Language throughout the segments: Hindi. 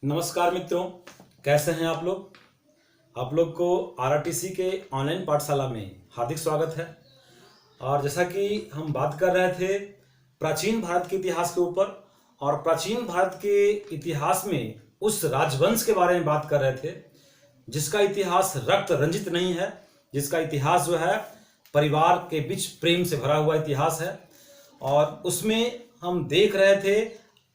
नमस्कार मित्रों, कैसे हैं आप लोग। आप लोग को आरआरटीसी के ऑनलाइन पाठशाला में हार्दिक स्वागत है। और जैसा कि हम बात कर रहे थे प्राचीन भारत के इतिहास के ऊपर, और प्राचीन भारत के इतिहास में उस राजवंश के बारे में बात कर रहे थे जिसका इतिहास रक्त रंजित नहीं है, जिसका इतिहास जो है परिवार के बीच प्रेम से भरा हुआ इतिहास है। और उसमें हम देख रहे थे,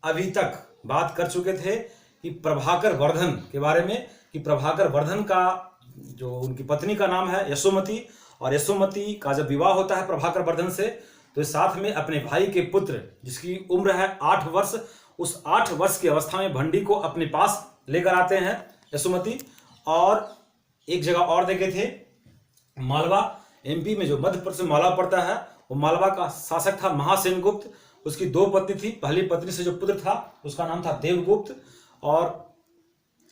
अभी तक बात कर चुके थे कि प्रभाकर वर्धन के बारे में, कि प्रभाकर वर्धन का जो उनकी पत्नी का नाम है यशोमती, और यशोमती का जब विवाह होता है प्रभाकर वर्धन से, तो साथ में अपने भाई के पुत्र जिसकी उम्र है 8 वर्ष, उस 8 वर्ष की अवस्था में भंडी को अपने पास लेकर आते हैं यशोमती। और एक जगह और देखे थे, मालवा, एमपी में जो मध्य प्रदेश में मालवा पड़ता है, वो मालवा का शासक था महासेन गुप्त। उसकी 2 पत्नी थी। पहली पत्नी से जो पुत्र था उसका नाम था देवगुप्त, और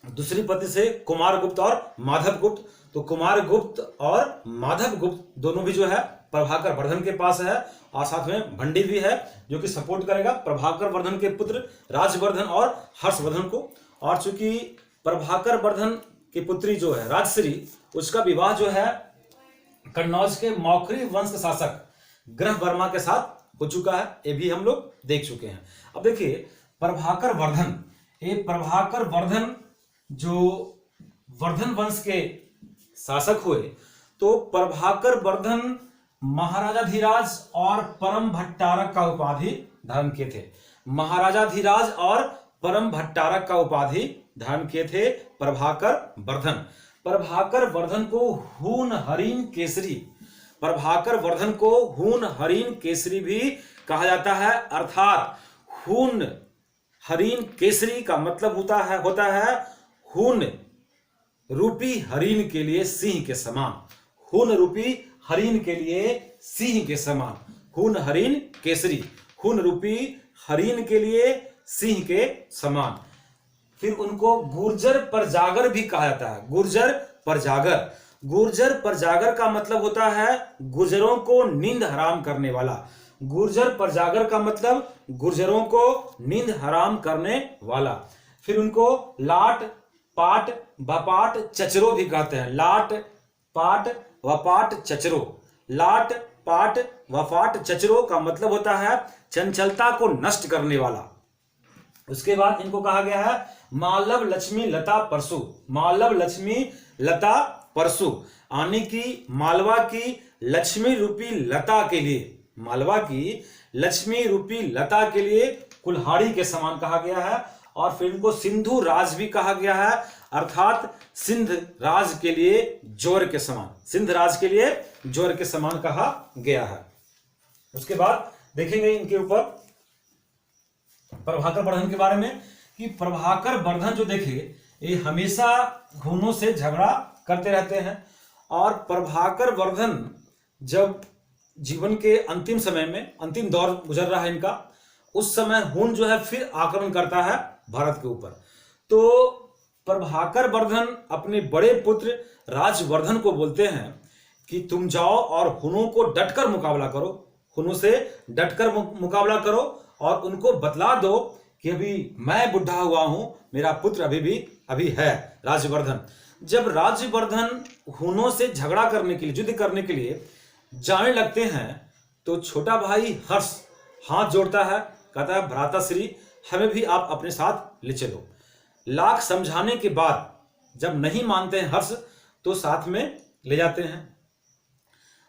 दूसरी पत्नी से कुमार गुप्त और माधव गुप्त। तो कुमार गुप्त और माधव गुप्त दोनों भी जो है प्रभाकर वर्धन के पास है, और साथ में भंडी भी है जो कि सपोर्ट करेगा प्रभाकर वर्धन के पुत्र राजवर्धन और हर्षवर्धन को। और चूंकि प्रभाकर वर्धन की पुत्री जो है राजश्री, उसका विवाह जो है कन्नौज के मौखरी वंश के शासक ग्रह वर्मा के साथ हो चुका है, ये भी हम लोग देख चुके हैं। अब देखिए प्रभाकर वर्धन, ये प्रभाकर वर्धन जो वर्धन वंश के शासक हुए, तो प्रभाकर वर्धन महाराजाधिराज और परम भट्टारक का उपाधि धारण किए थे। महाराजाधिराज और परम भट्टारक का उपाधि धारण किए थे प्रभाकर वर्धन। प्रभाकर वर्धन को हून हरिण केसरी, प्रभाकर वर्धन को हून हरिण केसरी भी कहा जाता है। अर्थात हून हरिण केसरी का मतलब होता है हून रूपी हरिण के लिए सिंह के समान, हून रूपी हरिण के लिए सिंह के समान, हून हरिण केसरी, हून रूपी हरिण के लिए सिंह के समान। फिर उनको गुर्जर परजागर भी कहा जाता है। गुर्जर परजागर, गुर्जर परजागर का मतलब होता है गुर्जरों को नींद हराम करने वाला। गुर्जर परजागर का मतलब गुर्जरों को नींद हराम करने वाला। फिर उनको लाट पाट बपाट चचरो भी कहते हैं। लाट पाट वपाट चचरो, लाट पाट वपाट चचरो का मतलब होता है चंचलता को नष्ट करने वाला। उसके बाद इनको कहा गया है मालव लक्ष्मी लता परसु, मालव लक्ष्मी लता परसु, यानी कि मालवा की लक्ष्मी रूपी लता के लिए, मालवा की लक्ष्मी रूपी लता के लिए कुल्हाड़ी के समान कहा गया है। और फिर इनको सिंधु राज भी कहा गया है, अर्थात सिंध राज के लिए जोर के समान, सिंध राज के लिए जोर के समान कहा गया है। उसके बाद देखेंगे इनके ऊपर प्रभाकर वर्धन के बारे में, कि प्रभाकर वर्धन जो देखे ये हमेशा हुनों से झगड़ा करते रहते हैं। और प्रभाकर वर्धन जब जीवन के अंतिम समय में, अंतिम दौर गुजर रहा है इनका, उस समय हुन जो है फिर आक्रमण करता है भारत के ऊपर। तो प्रभाकर वर्धन अपने बड़े पुत्र राजवर्धन को बोलते हैं कि तुम जाओ और हुनों को डटकर मुकाबला करो, हुनों से डटकर मुकाबला करो, और उनको बतला दो कि अभी मैं बुढ़ा हुआ हूं, मेरा पुत्र अभी है राजवर्धन। जब राजवर्धन हुनों से झगड़ा करने के लिए, युद्ध करने के लिए जाने लगते हैं, तो छोटा भाई हर्ष हाथ जोड़ता है, कहता है भ्राताश्री हमें भी आप अपने साथ ले चलो। लाख समझाने के बाद जब नहीं मानते हैं हर्ष, तो साथ में ले जाते हैं।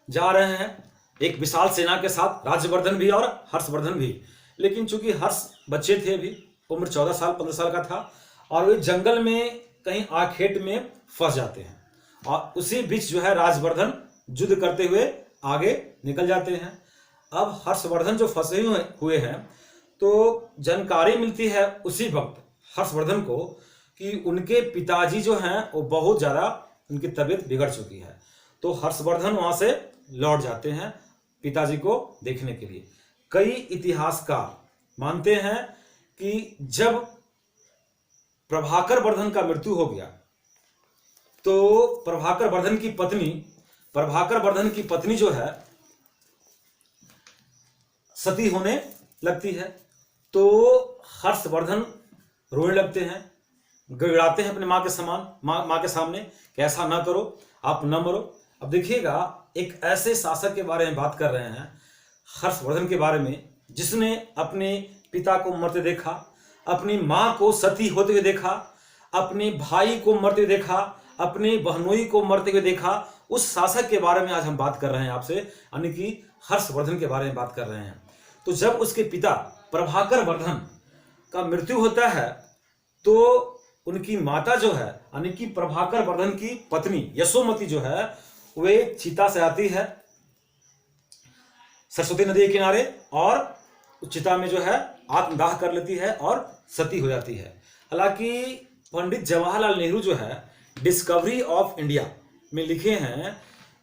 जा रहे हैं एक विशाल सेना के साथ, राजवर्धन भी और हर्षवर्धन भी। लेकिन चूंकि हर्ष बच्चे थे, अभी उम्र 14 साल 15 साल का था, और वे जंगल में कहीं आखेट में फंस जाते हैं, और उसी बीच जो है राजवर्धन युद्ध करते हुए आगे निकल जाते हैं। अब हर्षवर्धन जो फंसे हुए हैं, तो जानकारी मिलती है उसी वक्त हर्षवर्धन को कि उनके पिताजी जो हैं वो बहुत ज़्यादा, उनकी तबीयत बिगड़ चुकी है। तो हर्षवर्धन वहाँ से लौट जाते हैं पिताजी को देखने के लिए। कई इतिहासकार मानते हैं कि जब प्रभाकर वर्धन का मृत्यु हो गया, तो प्रभाकर वर्धन की पत्नी जो है सती होने लगती है। तो हर्षवर्धन रोने लगते हैं गिड़ाते हैं अपने माँ के समान, माँ के सामने कि ऐसा ना करो, आप न मरो। अब देखिएगा, एक ऐसे शासक के बारे में बात कर रहे हैं, हर्षवर्धन के बारे में, जिसने अपने पिता को मरते देखा, अपनी माँ को सती होते हुए देखा, अपने भाई को मरते हुए देखा, अपने बहनोई को मरते हुए देखा। उस शासक के बारे में आज हम बात कर रहे हैं आपसे, यानी कि हर्षवर्धन के बारे में बात कर रहे हैं। तो जब उसके पिता प्रभाकर वर्धन का मृत्यु होता है तो उनकी माता जो है, यानी कि प्रभाकर वर्धन की पत्नी यशोमती जो है, वे चिता से आती है सरस्वती नदी के किनारे, और चिता में जो है आत्मदाह कर लेती है और सती हो जाती है। हालांकि पंडित जवाहरलाल नेहरू जो है डिस्कवरी ऑफ इंडिया में लिखे हैं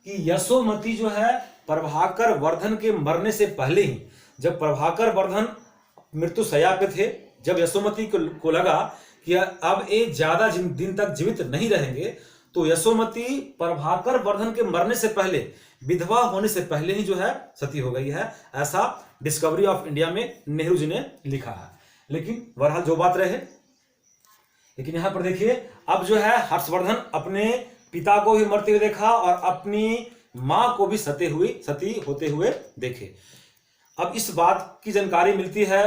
कि यशोमती जो है प्रभाकर वर्धन के मरने से पहले ही, जब प्रभाकर वर्धन मृत्यु शैया पे थे, जब यशोमती को लगा कि अब ये ज्यादा दिन तक जीवित नहीं रहेंगे, तो यशोमती प्रभाकर वर्धन के मरने से पहले, विधवा होने से पहले ही जो है सती हो गई है। ऐसा डिस्कवरी ऑफ इंडिया में नेहरू जी ने लिखा है। लेकिन बहरहाल जो बात रहे, लेकिन यहां पर देखिए, अब जो है हर्षवर्धन अपने पिता को भी मरते हुए देखा और अपनी मां को भी सती होते हुए देखे। अब इस बात की जानकारी मिलती है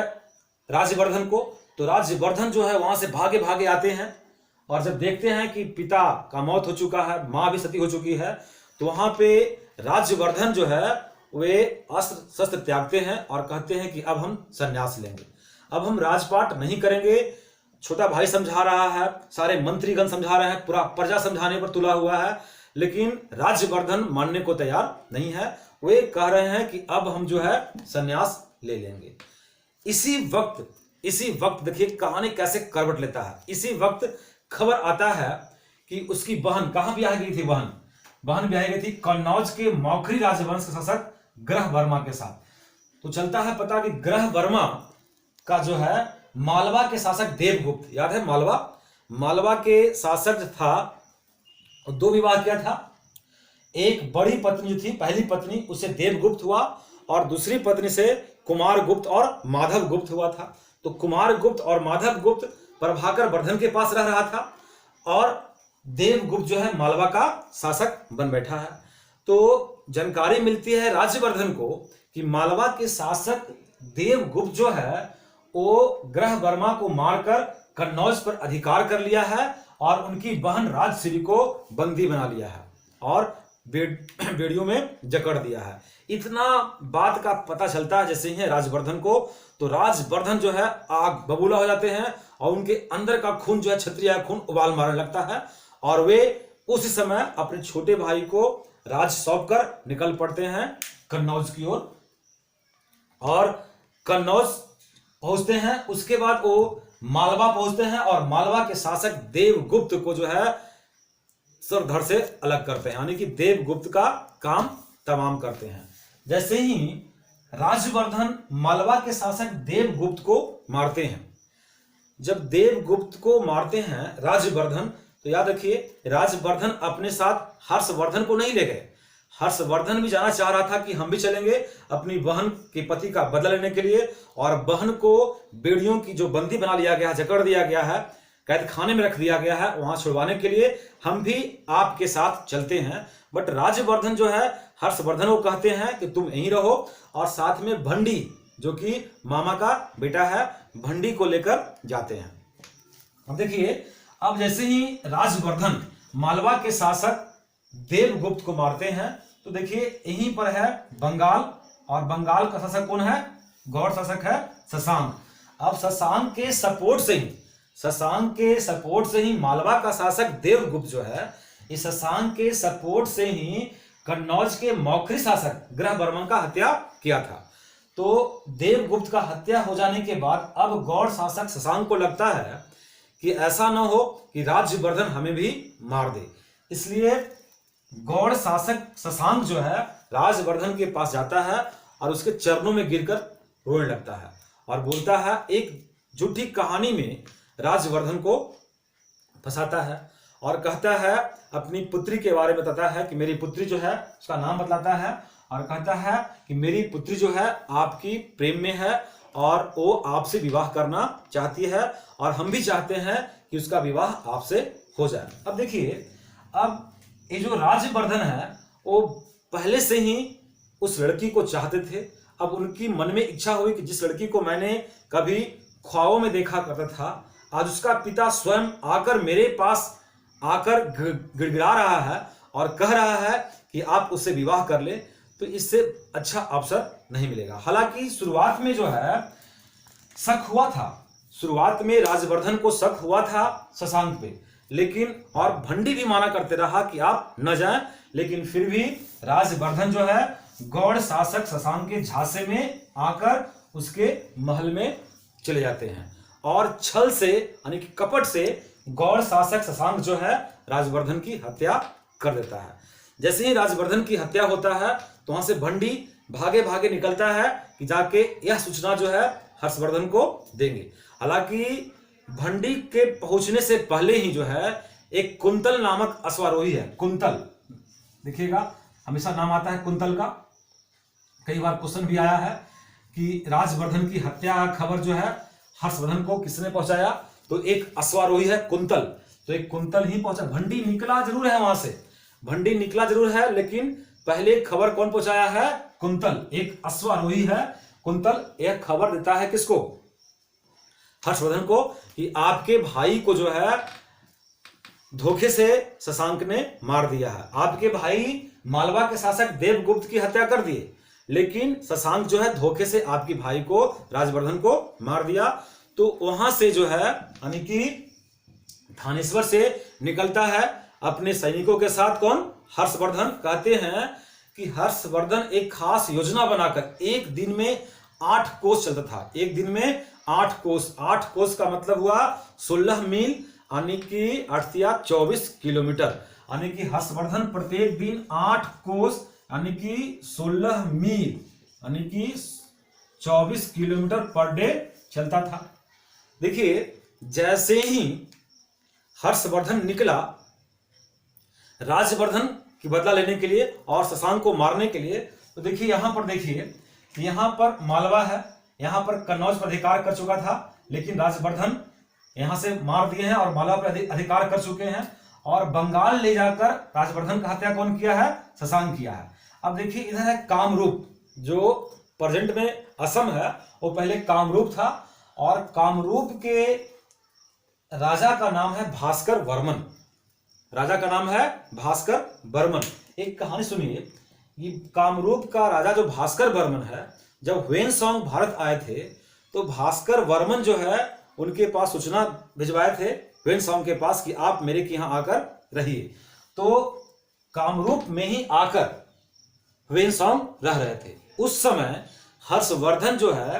राज्यवर्धन को, तो राज्यवर्धन जो है वहां से भागे भागे आते हैं, और जब देखते हैं कि पिता का मौत हो चुका है, मां भी सती हो चुकी है, तो वहां पे राज्यवर्धन जो है वे अस्त्र शस्त्र त्यागते हैं और कहते हैं कि अब हम संन्यास लेंगे, अब हम राजपाट नहीं करेंगे। छोटा भाई समझा रहा है, सारे मंत्रीगण समझा रहे हैं, पूरा प्रजा समझाने पर तुला हुआ है, लेकिन राज्यवर्धन मानने को तैयार नहीं है। वे कह रहे हैं कि अब हम जो है संन्यास ले लेंगे। इसी वक्त देखिए कहानी कैसे करवट लेता है। इसी वक्त खबर आता है कि उसकी बहन कहां ब्याह गई थी, बहन ब्याह गई थी कन्नौज के मौखरी राजवंश के शासक ग्रह वर्मा के साथ। तो चलता है पता कि ग्रह वर्मा का जो है मालवा के शासक देवगुप्त, याद है मालवा के शासक था, दो विवाह किया था। एक बड़ी पत्नी जो थी, पहली पत्नी, उससे देवगुप्त हुआ, और दूसरी पत्नी से कुमारगुप्त और माधवगुप्त हुआ था। तो कुमारगुप्त और माधवगुप्त प्रभाकर वर्धन के पास रह रहा था, और देवगुप्त जो है मालवा का शासक बन बैठा है। तो जानकारी मिलती है राज्यवर्धन को कि मालवा के शासक देवगुप्त जो है वो ग्रह वर्मा को मारकर कन्नौज पर अधिकार कर लिया है, और उनकी बहन राजश्री को बंदी बना लिया है और बेड़ियों में जकड़ दिया है। इतना बात का पता चलता है जैसे ही राजवर्धन को, तो राजवर्धन जो है आग बबूला हो जाते हैं, और उनके अंदर का खून जो है, क्षत्रिय खून उबाल मारने लगता है, और वे उस समय अपने छोटे भाई को राज सौंप कर निकल पड़ते हैं कन्नौज की ओर, और कन्नौज पहुंचते हैं। उसके बाद वो मालवा पहुंचते हैं, और मालवा के शासक देवगुप्त को जो है सर धड़ से अलग करते हैं, यानी कि देवगुप्त का काम तमाम करते हैं। जैसे ही राज्यवर्धन मालवा के शासक देवगुप्त को मारते हैं, जब देवगुप्त को मारते हैं राज्यवर्धन, तो याद रखिए राज्यवर्धन अपने साथ हर्षवर्धन को नहीं ले गए। हर्षवर्धन भी जाना चाह रहा था कि हम भी चलेंगे अपनी बहन के पति का बदला लेने के लिए, और बहन को बेड़ियों की जो बंदी बना लिया गया है, जकड़ दिया गया है, कैद खाने में रख दिया गया है, वहां छुड़वाने के लिए हम भी आपके साथ चलते हैं। बट राज्यवर्धन जो है हर्षवर्धन को कहते हैं कि तुम यहीं रहो, और साथ में भंडी जो कि मामा का बेटा है, भंडी को लेकर जाते हैं। अब देखिए, अब जैसे ही राजवर्धन मालवा के शासक देवगुप्त को मारते हैं, तो देखिए यहीं पर है बंगाल, और बंगाल का शासक कौन है, गौड़ शासक है शशांक। अब शशांक के सपोर्ट से ही मालवा का शासक देवगुप्त जो है, इस शशांक के सपोर्ट से ही कन्नौज के मौखरी शासक ग्रह वर्मा का हत्या किया था। तो देवगुप्त का हत्या हो जाने के बाद अब गौड़ शासक शशांक को लगता है कि ऐसा न हो कि राज्यवर्धन हमें भी मार दे, इसलिए गौड़ शासक शशांक जो है राज्यवर्धन के पास जाता है और उसके चरणों में गिरकर रोने लगता है, और बोलता है, एक झूठी कहानी में राज्यवर्धन को फंसाता है, और कहता है, अपनी पुत्री के बारे में बताता है कि मेरी पुत्री जो है, उसका नाम बतलाता है, और कहता है कि मेरी पुत्री जो है आपकी प्रेम में है, और वो आपसे विवाह करना चाहती है और हम भी चाहते हैं कि उसका विवाह आपसे हो जाए। अब देखिए, अब ये जो राज्यवर्धन है वो पहले से ही उस लड़की को चाहते थे। अब उनकी मन में इच्छा हुई कि जिस लड़की को मैंने कभी ख्वाबों में देखा करता था, आज उसका पिता स्वयं आकर मेरे पास आकर गिड़गिड़ा रहा है और कह रहा है कि आप उससे विवाह कर ले, तो इससे अच्छा अवसर नहीं मिलेगा। हालांकि शुरुआत में जो है शक हुआ था, शुरुआत में राज्यवर्धन को शक हुआ था शशांक पे, लेकिन और भंडी भी माना करते रहा कि आप न जाएं, लेकिन फिर भी राज्यवर्धन जो है गौड़ शासक शशांक के झांसे में आकर उसके महल में चले जाते हैं और छल से यानी कि कपट से गौड़ शासक शशांक जो है राज्यवर्धन की हत्या कर देता है। जैसे ही राज्यवर्धन की हत्या होता है तो वहां से भंडी भागे भागे निकलता है कि जाके यह सूचना जो है हर्षवर्धन को देंगे। हालांकि भंडी के पहुंचने से पहले ही जो है एक कुंतल नामक अश्वारोही है, कुंतल देखिएगा हमेशा नाम आता है कुंतल का, कई बार क्वेश्चन भी आया है कि राज्यवर्धन की हत्या का खबर जो है हर्षवर्धन को किसने पहुंचाया, तो एक अश्वारोही है कुंतल, तो एक कुंतल ही पहुंचा। भंडी निकला जरूर है वहां से, भंडी निकला जरूर है, लेकिन पहले खबर कौन पहुंचाया है, कुंतल, एक अश्वारोही है कुंतल। यह खबर देता है किसको, हर्षवर्धन को, कि आपके भाई को जो है धोखे से शशांक ने मार दिया है। आपके भाई मालवा के शासक देवगुप्त की हत्या कर दिए, लेकिन शशांक जो है धोखे से आपके भाई को राज्यवर्धन को मार दिया। तो वहां से जो है यानी कि थानेश्वर से निकलता है अपने सैनिकों के साथ कौन, हर्षवर्धन। कहते हैं कि हर्षवर्धन एक खास योजना बनाकर एक दिन में 8 कोस चलता था, एक दिन में 8 कोस। 8 कोस का मतलब हुआ 16 मील यानी कि 8 या 24 किलोमीटर, यानी कि हर्षवर्धन प्रत्येक दिन 8 कोस यानी कि 16 मील यानी कि 24 किलोमीटर पर डे चलता था। देखिए, जैसे ही हर्षवर्धन निकला राज्यवर्धन की बदला लेने के लिए और शशांक को मारने के लिए, तो देखिए यहां पर, देखिए यहां पर मालवा है, यहां पर कन्नौज पर अधिकार कर चुका था, लेकिन राज्यवर्धन यहां से मार दिए हैं और मालवा पर अधिकार कर चुके हैं, और बंगाल ले जाकर राज्यवर्धन का हत्या कौन किया है, शशांक किया है। अब देखिए इधर है कामरूप, जो प्रेजेंट में असम है, वो पहले कामरूप था, और कामरूप के राजा का नाम है भास्कर वर्मन, राजा का नाम है भास्कर वर्मन। एक कहानी सुनिए, ये कामरूप का राजा जो भास्कर वर्मन है, जब ह्वेनसांग भारत आए थे तो भास्कर वर्मन जो है उनके पास सूचना भिजवाए थे ह्वेनसांग के पास कि आप मेरे के यहाँ आकर रहिए। तो कामरूप में ही आकर ह्वेनसांग रह रहे थे। उस समय हर्षवर्धन जो है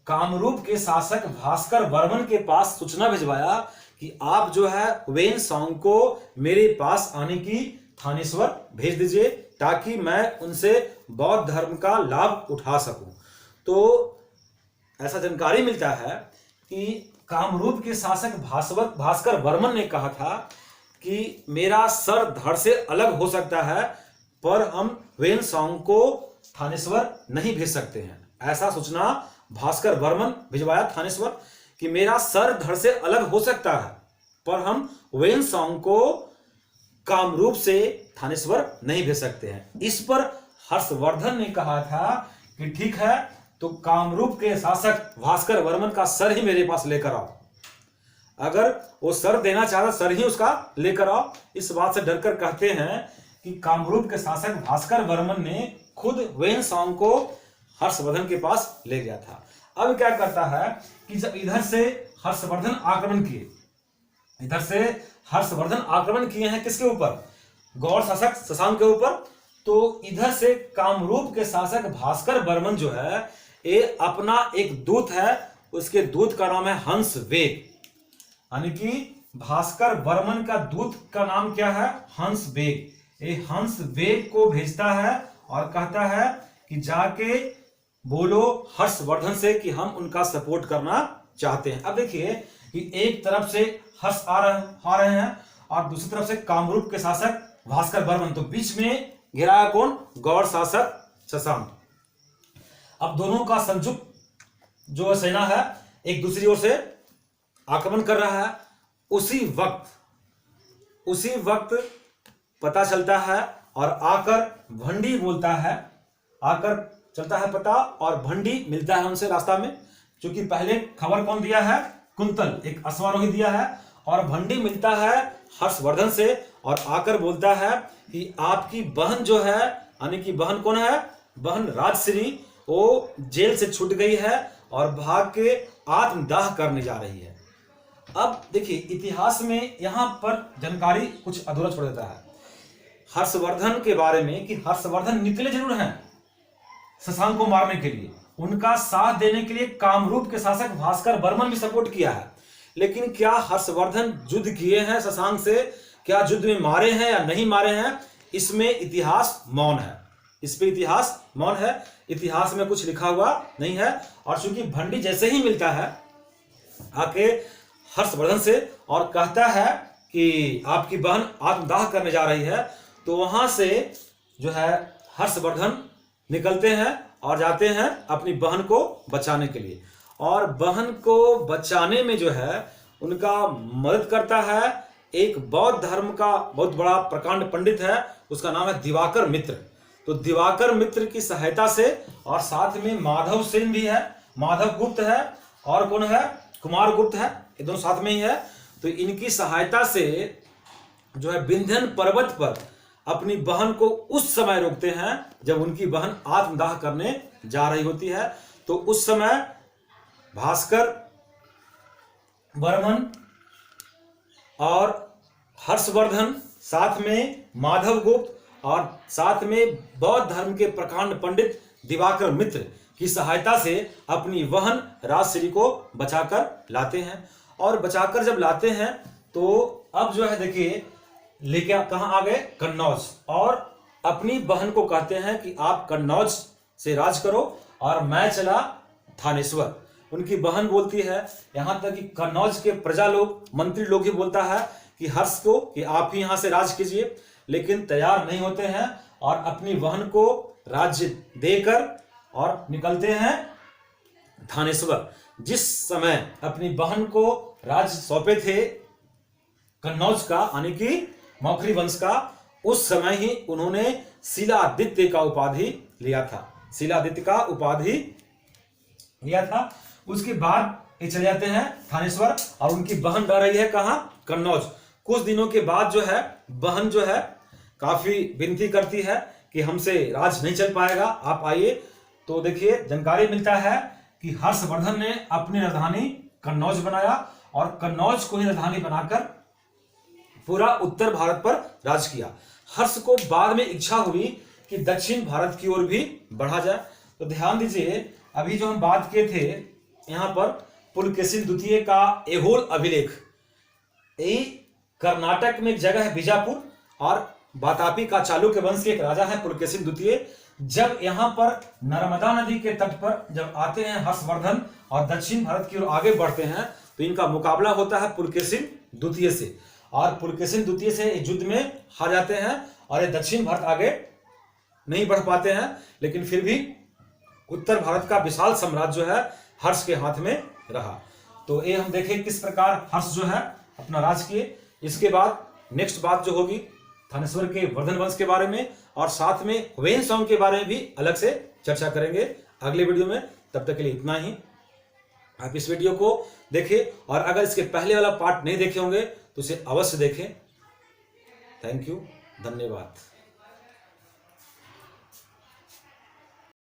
कामरूप के शासक भास्कर वर्मन के पास सूचना भिजवाया कि आप जो है ह्वेनसांग को मेरे पास आने की थानेश्वर भेज दीजिए, ताकि मैं उनसे बौद्ध धर्म का लाभ उठा सकूं। तो ऐसा जानकारी मिलता है कि कामरूप के शासक भास्कर वर्मन ने कहा था कि मेरा सर धड़ से अलग हो सकता है, पर हम ह्वेनसांग को थानेश्वर नहीं भेज सकते हैं। ऐसा सूचना भास्कर वर्मन भिजवाया थानेश्वर कि मेरा सर धड़ से अलग हो सकता है, पर हम ह्वेनसांग को कामरूप से थानेश्वर नहीं भेज सकते हैं। इस पर हर्षवर्धन ने कहा था कि ठीक है, तो कामरूप के शासक भास्कर वर्मन का सर ही मेरे पास लेकर आओ, अगर वो सर देना चाहता सर ही उसका लेकर आओ। इस बात से डरकर कहते हैं कि कामरूप के शासक भास्कर वर्मन ने खुद ह्वेनसांग को हर्षवर्धन के पास ले गया था। अब क्या करता है कि जब इधर से हर्षवर्धन आक्रमण किए, इधर से हर्षवर्धन आक्रमण किए हैं किसके ऊपर, गौड़ शासक शशांक के ऊपर, तो इधर से कामरूप के शासक भास्कर वर्मन जो है ये अपना एक दूत है, उसके दूत का नाम है हंस वेग, यानी कि भास्कर वर्मन का दूत का नाम क्या है, हंस वेग। ये हंस वेग को भेजता है और कहता है कि जाके बोलो हर्षवर्धन से कि हम उनका सपोर्ट करना चाहते हैं। अब देखिए कि एक तरफ से हर्ष आ रहे हैं और दूसरी तरफ से कामरूप के शासक भास्कर वर्मन, तो बीच में घिरा कौन, गौड़ शासक शशांक। अब दोनों का संयुक्त जो सेना है एक दूसरी ओर से आक्रमण कर रहा है, उसी वक्त पता चलता है और आकर भंडी बोलता है, आकर चलता है पता और भंडी मिलता है उनसे रास्ता में। क्योंकि पहले खबर कौन दिया है? कुंतल, एक अश्वारोही दिया है, और भंडी मिलता है हर्षवर्धन से और आकर बोलता है कि आपकी बहन जो है, यानी कि बहन कौन है? बहन राजश्री, वो जेल से छूट गई है और भाग के आत्मदाह करने जा रही है। अब देखिए इतिहास में यहां पर जानकारी कुछ अधूरा छोड़ देता है हर्षवर्धन के बारे में, कि हर्षवर्धन निकले जरूर हैं शशांक को मारने के लिए, उनका साथ देने के लिए कामरूप के शासक भास्कर वर्मन भी सपोर्ट किया है, लेकिन क्या हर्षवर्धन युद्ध किए हैं शशांक से? क्या युद्ध में मारे हैं या नहीं मारे हैं? इसमें इतिहास मौन है, इस पे इतिहास मौन है, इतिहास में कुछ लिखा हुआ नहीं है। और चूंकि भंडी जैसे ही मिलता है आके हर्षवर्धन से और कहता है कि आपकी बहन आत्मदाह करने जा रही है, तो वहां से जो है हर्षवर्धन निकलते हैं और जाते हैं अपनी बहन को बचाने के लिए। और बहन को बचाने में जो है उनका मदद करता है एक बौद्ध धर्म का बहुत बड़ा प्रकांड पंडित है, उसका नाम है दिवाकर मित्र। तो दिवाकर मित्र की सहायता से, और साथ में माधव सेन भी है, माधव गुप्त है, और कौन है? कुमार गुप्त है, ये दोनों साथ में ही है। तो इनकी सहायता से जो है विंध्यन पर्वत पर अपनी बहन को उस समय रोकते हैं जब उनकी बहन आत्मदाह करने जा रही होती है। तो उस समय भास्कर वर्मन और हर्षवर्धन, साथ में माधव गुप्त और साथ में बौद्ध धर्म के प्रकांड पंडित दिवाकर मित्र की सहायता से अपनी बहन राजश्री को बचाकर लाते हैं। और बचाकर जब लाते हैं तो अब जो है देखिए लेके कहां आ गए? कन्नौज। और अपनी बहन को कहते हैं कि आप कन्नौज से राज करो और मैं चला थानेश्वर। उनकी बहन बोलती है, यहां तक कि कन्नौज के प्रजा लोग, मंत्री लोग ही बोलता है कि हर्ष को कि आप ही यहां से राज कीजिए, लेकिन तैयार नहीं होते हैं और अपनी बहन को राज्य देकर और निकलते हैं थानेश्वर। जिस समय अपनी बहन को राज्य सौंपे थे कन्नौज का, यानी कि मौखरी वंश का, उस समय ही उन्होंने शिलादित्य का उपाधि लिया था, शिलादित्य का उपाधि लिया था। उसके बाद ये चले जाते हैं थानेश्वर और उनकी बहन रह रही है कहां? कन्नौज। कुछ दिनों के बाद जो है बहन जो है काफी विनती करती है कि हमसे राज नहीं चल पाएगा, आप आइए। तो देखिए जानकारी मिलता है कि हर्षवर्धन ने अपनी राजधानी कन्नौज बनाया और कन्नौज को ही राजधानी बनाकर पूरा उत्तर भारत पर राज किया। हर्ष को बाद में इच्छा हुई कि दक्षिण भारत की ओर भी बढ़ा जाए। तो ध्यान दीजिए, अभी जो हम बात किए थे यहां पर पुलकेशिन द्वितीय का ऐहोल अभिलेख, यही कर्नाटक में एक जगह है बीजापुर, और वातापी का चालुक्य वंश के एक राजा है पुलकेशिन द्वितीय। जब यहां पर नर्मदा नदी के तट पर जब आते हैं हर्षवर्धन और दक्षिण भारत की ओर आगे बढ़ते हैं तो इनका मुकाबला होता है पुलकेशिन द्वितीय से, और पुलकेशिन द्वितीय से युद्ध में हार जाते हैं और ये दक्षिण भारत आगे नहीं बढ़ पाते हैं। लेकिन फिर भी उत्तर भारत का विशाल साम्राज्य जो है हर्ष के हाथ में रहा। तो ये हम देखें किस प्रकार हर्ष जो है अपना राज किए। इसके बाद नेक्स्ट बात जो होगी थानेश्वर के वर्धन वंश के बारे में, और साथ में हुएन सॉन्ग के बारे में भी अलग से चर्चा करेंगे अगले वीडियो में। तब तक के लिए इतना ही। आप इस वीडियो को देखें और अगर इसके पहले वाला पार्ट नहीं देखे होंगे तो इसे अवश्य देखें। थैंक यू, धन्यवाद।